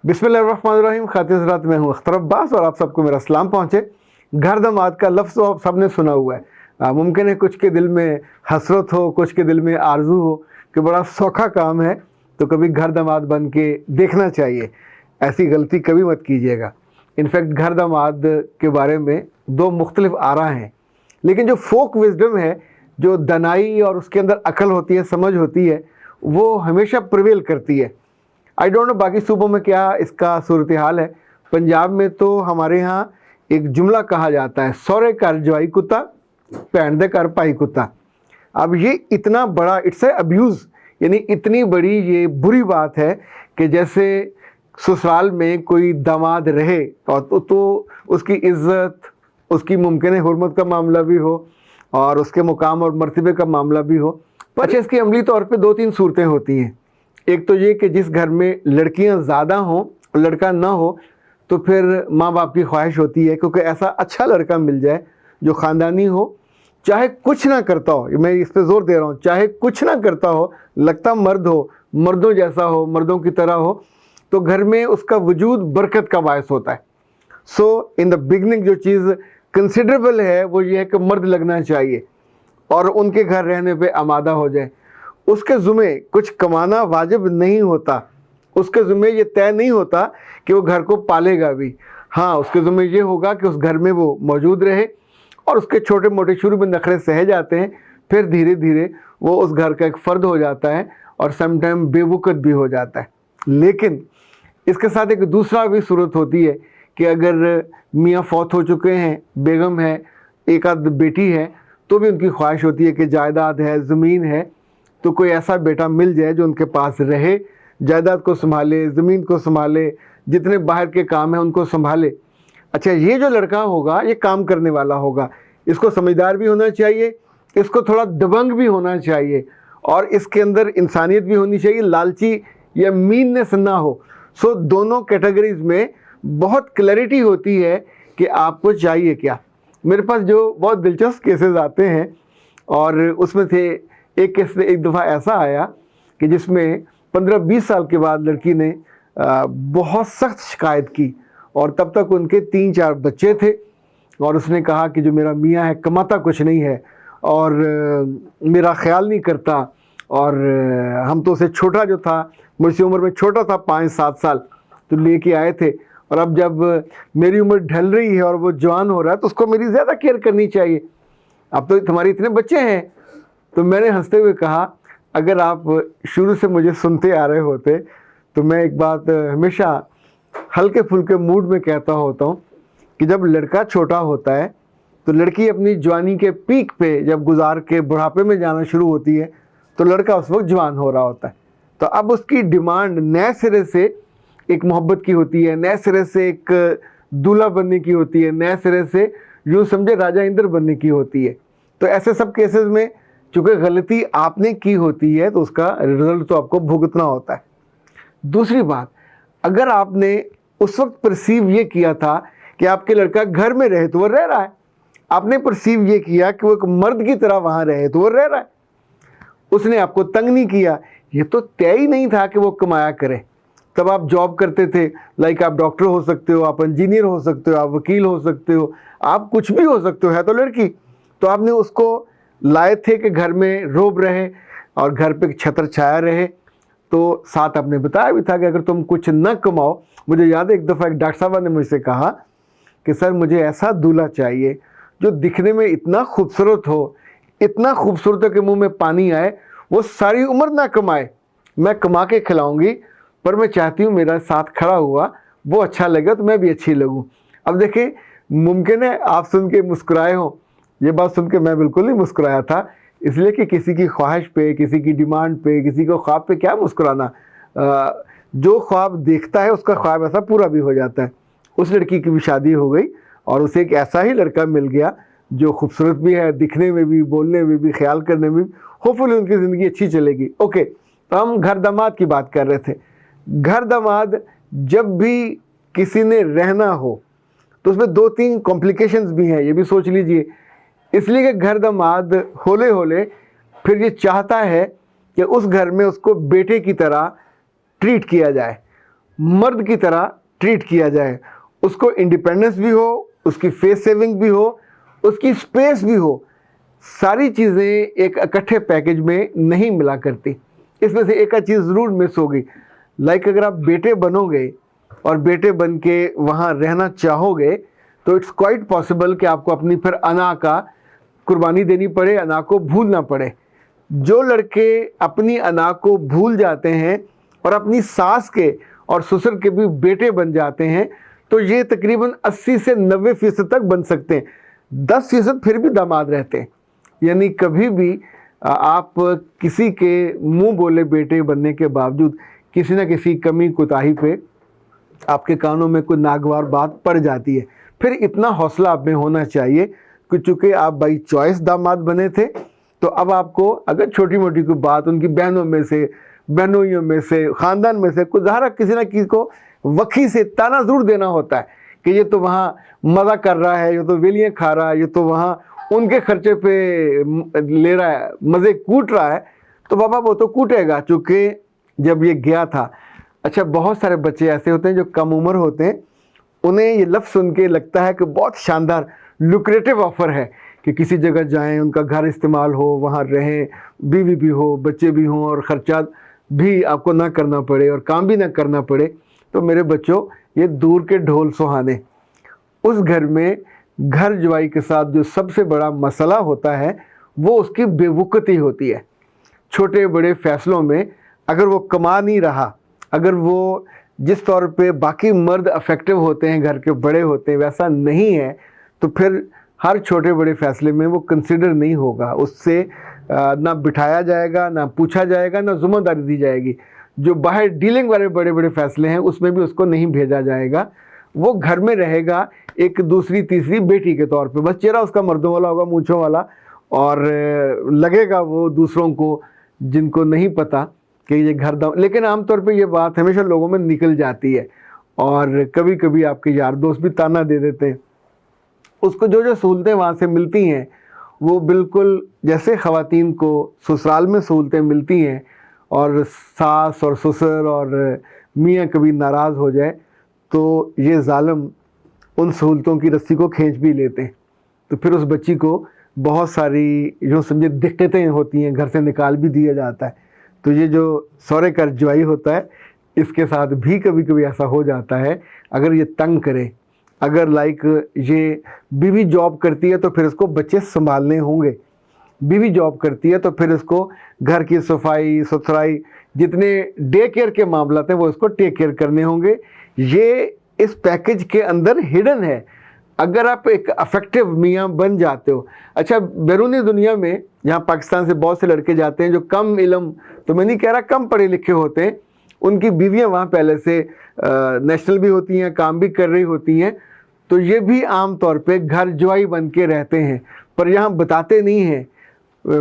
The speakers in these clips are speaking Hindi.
बिस्मिल्लाहिर्रहमानिर्रहीम। खातिन हज़रात, मैं हूँ अख्तर अब्बास और आप सबको मेरा सलाम पहुँचे। घर दमाद का लफ्ज़ तो आप सबने सुना हुआ है। मुमकिन है कुछ के दिल में हसरत हो, कुछ के दिल में आरजू हो कि बड़ा सौखा काम है तो कभी घर दमाद बन के देखना चाहिए। ऐसी गलती कभी मत कीजिएगा। इनफैक्ट घर दमाद के बारे में दो मुख्तलिफ आरा हैं, लेकिन जो फोक विजडम है, जो दनाई और उसके अंदर अकल होती है, समझ होती है, वो हमेशा प्रिवेल करती है। आई डोंट नो बाकी सूबों में क्या इसका सूरत हाल है। पंजाब में तो हमारे यहाँ एक जुमला कहा जाता है, सौरे घर जवाई कुत्ता, भैन दे घर भाई कुत्ता। अब ये इतना बड़ा, इट्स ए अब्यूज़, यानी इतनी बड़ी ये बुरी बात है कि जैसे ससुराल में कोई दामाद रहे और तो उसकी इज़्ज़त, उसकी मुमकिन हुर्मत का मामला भी हो और उसके मुकाम और मर्तबे का मामला भी हो। पर इसकी अमली तौर पे दो तीन सूरतें होती हैं। एक तो ये कि जिस घर में लड़कियां ज़्यादा हों और लड़का ना हो, तो फिर माँ बाप की ख्वाहिश होती है क्योंकि ऐसा अच्छा लड़का मिल जाए जो ख़ानदानी हो, चाहे कुछ ना करता हो। मैं इस पर ज़ोर दे रहा हूँ, चाहे कुछ ना करता हो, लगता मर्द हो, मर्दों जैसा हो, मर्दों की तरह हो, तो घर में उसका वजूद बरकत का बायस होता है। सो इन द बिगनिंग जो चीज़ कंसिडरेबल है वो ये है कि मर्द लगना चाहिए और उनके घर रहने पे आमादा हो जाए। उसके ज़ुम्मे कुछ कमाना वाजिब नहीं होता, उसके ज़ुम्मे ये तय नहीं होता कि वो घर को पालेगा भी। हाँ, उसके ज़ुम्मे ये होगा कि उस घर में वो मौजूद रहे और उसके छोटे मोटे शुरू में नखरे सह जाते हैं, फिर धीरे धीरे वो उस घर का एक फ़र्द हो जाता है और समटाइम बेवकूफ़ भी हो जाता है। लेकिन इसके साथ एक दूसरा भी सूरत होती है कि अगर मियाँ फौत हो चुके हैं, बेगम है, एक आध बेटी है, तो भी उनकी ख्वाहिश होती है कि जायदाद है, ज़मीन है, तो कोई ऐसा बेटा मिल जाए जो उनके पास रहे, जायदाद को संभाले, ज़मीन को संभाले, जितने बाहर के काम हैं उनको संभाले। अच्छा, ये जो लड़का होगा ये काम करने वाला होगा, इसको समझदार भी होना चाहिए, इसको थोड़ा दबंग भी होना चाहिए और इसके अंदर इंसानियत भी होनी चाहिए, लालची या मीननेस ना हो। सो दोनों कैटेगरीज में बहुत क्लैरिटी होती है कि आपको चाहिए क्या। मेरे पास जो बहुत दिलचस्प केसेस आते हैं और उसमें थे एक केस एक दफ़ा ऐसा आया कि जिसमें 15-20 साल के बाद लड़की ने बहुत सख्त शिकायत की और तब तक उनके 3-4 बच्चे थे और उसने कहा कि जो मेरा मियाँ है कमाता कुछ नहीं है और मेरा ख्याल नहीं करता और हम तो उसे छोटा जो था, मुझसे उम्र में छोटा था 5-7 साल, तो लेके आए थे और अब जब मेरी उम्र ढल रही है और वो जवान हो रहा है तो उसको मेरी ज़्यादा केयर करनी चाहिए। अब तो तुम्हारे इतने बच्चे हैं। तो मैंने हंसते हुए कहा, अगर आप शुरू से मुझे सुनते आ रहे होते तो मैं एक बात हमेशा हल्के फुल्के मूड में कहता होता हूँ कि जब लड़का छोटा होता है तो लड़की अपनी जवानी के पीक पे जब गुजार के बुढ़ापे में जाना शुरू होती है तो लड़का उस वक्त जवान हो रहा होता है। तो अब उसकी डिमांड नए सिरे से एक मोहब्बत की होती है, नए सिरे से एक दूल्हा बनने की होती है, नए सिरे से यूँ समझे राजा इंद्र बनने की होती है। तो ऐसे सब केसेस में चूँकि गलती आपने की होती है तो उसका रिजल्ट तो आपको भुगतना होता है। दूसरी बात, अगर आपने उस वक्त परसीव ये किया था कि आपके लड़का घर में रहे तो वो रह रहा है, आपने परसीव ये किया कि वो एक मर्द की तरह वहाँ रहे तो वो रह रहा है, उसने आपको तंग नहीं किया, ये तो तय ही नहीं था कि वो कमाया करे। तब आप जॉब करते थे, लाइक आप डॉक्टर हो सकते हो, आप इंजीनियर हो सकते हो, आप वकील हो सकते हो, आप कुछ भी हो सकते हो, है तो लड़की। तो आपने उसको लाए थे कि घर में रोब रहे और घर पे छत्र छाया रहे। तो साथ आपने बताया भी था कि अगर तुम कुछ न कमाओ, मुझे याद है एक दफ़ा एक डॉक्टर साहब ने मुझसे कहा कि सर मुझे ऐसा दूल्हा चाहिए जो दिखने में इतना खूबसूरत हो, इतना खूबसूरत हो कि मुंह में पानी आए, वो सारी उम्र ना कमाए, मैं कमा के खिलाऊंगी, पर मैं चाहती हूँ मेरा साथ खड़ा हुआ वो अच्छा लगे तो मैं भी अच्छी लगूँ। अब देखिए, मुमकिन है आप सुन के मुस्कुराए हों, ये बात सुन के मैं बिल्कुल नहीं मुस्कुराया था, इसलिए कि किसी की ख्वाहिश पे, किसी की डिमांड पे, किसी को ख्वाब पे क्या मुस्कुराना। जो ख्वाब देखता है उसका ख्वाब ऐसा पूरा भी हो जाता है। उस लड़की की भी शादी हो गई और उसे एक ऐसा ही लड़का मिल गया जो खूबसूरत भी है, दिखने में भी, बोलने में भी, ख्याल करने में भी, होपफुली उनकी ज़िंदगी अच्छी चलेगी। ओके, तो हम घर दामाद की बात कर रहे थे। घर दामाद जब भी किसी ने रहना हो तो उसमें 2-3 कॉम्प्लिकेशंस भी हैं, ये भी सोच लीजिए। इसलिए कि घर दामाद होले होले फिर ये चाहता है कि उस घर में उसको बेटे की तरह ट्रीट किया जाए, मर्द की तरह ट्रीट किया जाए, उसको इंडिपेंडेंस भी हो, उसकी फेस सेविंग भी हो, उसकी स्पेस भी हो। सारी चीज़ें एक इकट्ठे पैकेज में नहीं मिला करती, इसमें से एक चीज़ ज़रूर मिस होगी। लाइक अगर आप बेटे बनोगे और बेटे बन के वहाँ रहना चाहोगे तो इट्स क्वाइट पॉसिबल कि आपको अपनी फिर अना का कुर्बानी देनी पड़े, अना को भूलना पड़े। जो लड़के अपनी अना को भूल जाते हैं और अपनी सास के और ससुर के भी बेटे बन जाते हैं तो ये तकरीबन 80 से 90% तक बन सकते हैं, 10% फिर भी दामाद रहते हैं। यानी कभी भी आप किसी के मुंह बोले बेटे बनने के बावजूद किसी न किसी कमी कोताही पे आपके कानों में कोई नागवार बात पड़ जाती है। फिर इतना हौसला आप में होना चाहिए कि चूँकि आप बाई चॉइस दामाद बने थे तो अब आपको अगर छोटी मोटी कोई बात उनकी बहनों में से, बहनोइयों में से, ख़ानदान में से कुछ ज़ाहिर किसी न किसी को वक्की से ताना ज़रूर देना होता है कि ये तो वहाँ मज़ा कर रहा है, ये तो वेलियाँ खा रहा है, ये तो वहाँ उनके खर्चे पे ले रहा है, मज़े कूट रहा है। तो बाबा वो तो कूटेगा चूँकि जब ये गया था। अच्छा, बहुत सारे बच्चे ऐसे होते हैं जो कम उम्र होते हैं, उन्हें ये लफ्ज़ सुन के लगता है कि बहुत शानदार लुक्रेटिव ऑफ़र है कि किसी जगह जाएं, उनका घर इस्तेमाल हो, वहाँ रहें, बीवी भी हो, बच्चे भी हों और ख़र्चा भी आपको ना करना पड़े और काम भी ना करना पड़े। तो मेरे बच्चों, ये दूर के ढोल सुहाने। उस घर में घर जवाई के साथ जो सबसे बड़ा मसला होता है वो उसकी बेवकूफ़ी होती है। छोटे बड़े फ़ैसलों में अगर वो कमा नहीं रहा, अगर वो जिस तौर पे बाकी मर्द अफेक्टिव होते हैं, घर के बड़े होते हैं, वैसा नहीं है तो फिर हर छोटे बड़े फ़ैसले में वो कंसिडर नहीं होगा, उससे ना बिठाया जाएगा, ना पूछा जाएगा, ना ज़िम्मेदारी दी जाएगी। जो बाहर डीलिंग वाले बड़े बड़े फ़ैसले हैं उसमें भी उसको नहीं भेजा जाएगा। वो घर में रहेगा एक दूसरी तीसरी बेटी के तौर पे, बस चेहरा उसका मर्दों वाला होगा, मूँछों वाला, और लगेगा वो दूसरों को जिनको नहीं पता कि ये घर दा। लेकिन आमतौर पे ये बात हमेशा लोगों में निकल जाती है और कभी कभी आपके यार दोस्त भी ताना दे देते हैं। उसको जो जो सहूलतें वहाँ से मिलती हैं वो बिल्कुल जैसे ख़वातीन को ससुराल में सहूलतें मिलती हैं और सास और ससुर और मियाँ कभी नाराज़ हो जाए तो ये ज़ालिम उन सहूलतों की रस्सी को खींच भी लेते हैं। तो फिर उस बच्ची को बहुत सारी जो समझे दिक्कतें होती हैं, घर से निकाल भी दिया जाता है। तो ये जो सौरे का जवाई होता है इसके साथ भी कभी कभी ऐसा हो जाता है। अगर ये तंग करे, अगर लाइक ये बीवी जॉब करती है तो फिर इसको बच्चे संभालने होंगे, बीवी जॉब करती है तो फिर इसको घर की सफाई सुथराई जितने डे केयर के मामला हैं वो इसको टेक केयर करने होंगे। ये इस पैकेज के अंदर हिडन है अगर आप एक अफेक्टिव मियाँ बन जाते हो। अच्छा, बैरूनी दुनिया में यहाँ पाकिस्तान से बहुत से लड़के जाते हैं जो कम इल्म, तो मैं नहीं कह रहा कम पढ़े लिखे होते हैं, उनकी बीवियाँ वहाँ पहले से नेशनल भी होती हैं, काम भी कर रही होती हैं, तो ये भी आम तौर पे घर जवाई बन के रहते हैं पर यहाँ बताते नहीं हैं।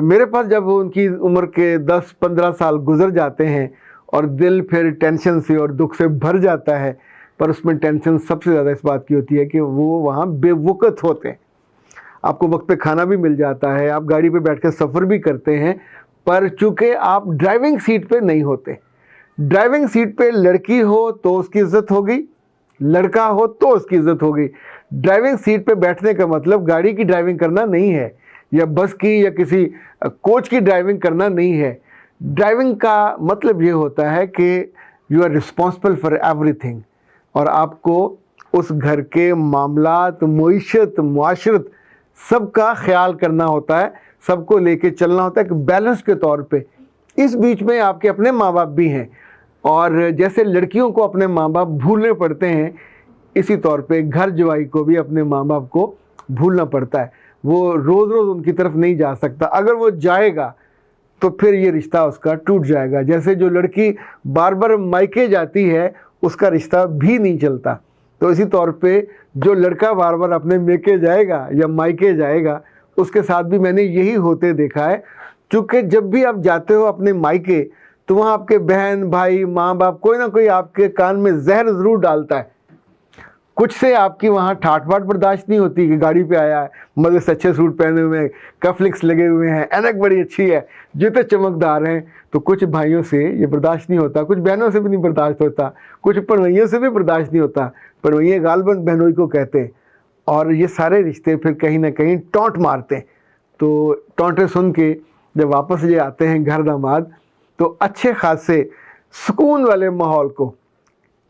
मेरे पास जब उनकी उम्र के 10-15 साल गुजर जाते हैं और दिल फिर टेंशन से और दुख से भर जाता है, पर उसमें टेंशन सबसे ज़्यादा इस बात की होती है कि वो वहाँ बेवकूफ़ होते हैं। आपको वक्त पे खाना भी मिल जाता है, आप गाड़ी पे बैठ कर सफ़र भी करते हैं, पर चूँकि आप ड्राइविंग सीट पे नहीं होते। ड्राइविंग सीट पे लड़की हो तो उसकी इज़्ज़त होगी, लड़का हो तो उसकी इज़्ज़त होगी। ड्राइविंग सीट पे बैठने का मतलब गाड़ी की ड्राइविंग करना नहीं है या बस की या किसी कोच की ड्राइविंग करना नहीं है। ड्राइविंग का मतलब ये होता है कि you are responsible for everything और आपको उस घर के मामलात, मईशत, मुआशरत सबका ख्याल करना होता है, सबको लेके चलना होता है एक बैलेंस के तौर पे। इस बीच में आपके अपने माँ बाप भी हैं और जैसे लड़कियों को अपने माँ बाप भूलने पड़ते हैं, इसी तौर पे घर जवाई को भी अपने माँ बाप को भूलना पड़ता है। वो रोज़ रोज़ उनकी तरफ नहीं जा सकता, अगर वो जाएगा तो फिर ये रिश्ता उसका टूट जाएगा। जैसे जो लड़की बार बार मायके जाती है उसका रिश्ता भी नहीं चलता, तो इसी तौर पे जो लड़का बार बार अपने मेके जाएगा या मायके जाएगा उसके साथ भी मैंने यही होते देखा है। क्योंकि जब भी आप जाते हो अपने मायके तो वहाँ आपके बहन भाई माँ बाप कोई ना कोई आपके कान में जहर ज़रूर डालता है। कुछ से आपकी वहाँ ठाट बाट बर्दाश्त नहीं होती कि गाड़ी पे आया है, मज़े से अच्छे सूट पहने हुए हैं, कफलिक्स लगे हुए हैं, ऐनक बड़ी अच्छी है, जूते चमकदार हैं। तो कुछ भाइयों से ये बर्दाश्त नहीं होता, कुछ बहनों से भी नहीं बर्दाश्त होता, कुछ पड़वैयों से भी बर्दाश्त नहीं होता। पड़वैये गालबन बहनोई को कहते हैं। और ये सारे रिश्ते फिर कहीं ना कहीं टौंट मारते हैं। तो टौंटे सुन के जब वापस ये आते हैं घर दामाद, तो अच्छे खासे सुकून वाले माहौल को,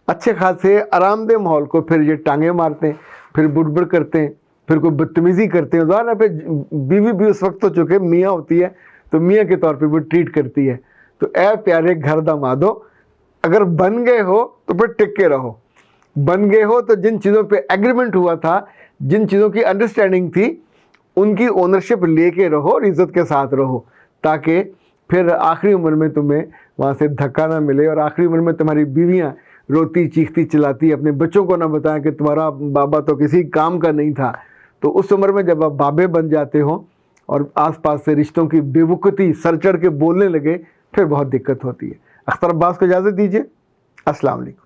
अच्छे खासे आरामदेह माहौल को फिर ये टांगे मारते हैं, फिर बुड़बुड़ करते हैं, फिर कोई बदतमीज़ी करते हैं। उदाहरण पे बीवी भी उस वक्त तो चूँकि मियाँ होती है तो मियाँ के तौर पे वो ट्रीट करती है। तो ऐ प्यारे घर दामादो, अगर बन गए हो तो फिर टिक के रहो। बन गए हो तो जिन चीज़ों पे एग्रीमेंट हुआ था, जिन चीज़ों की अंडरस्टैंडिंग थी, उनकी ओनरशिप लेके रहो और इज़्ज़त के साथ रहो, ताकि फिर आखिरी उम्र में तुम्हें वहाँ से धक्का ना मिले और आखिरी उम्र में तुम्हारी बीवियाँ रोती चीखती चिल्लाती अपने बच्चों को ना बताएं कि तुम्हारा बाबा तो किसी काम का नहीं था। तो उस उम्र में जब आप बाबे बन जाते हो और आसपास से रिश्तों की बेवकूफ़ी सर चढ़ के बोलने लगे, फिर बहुत दिक्कत होती है। अख्तर अब्बास को इजाज़त दीजिए। अस्सलाम वालेकुम।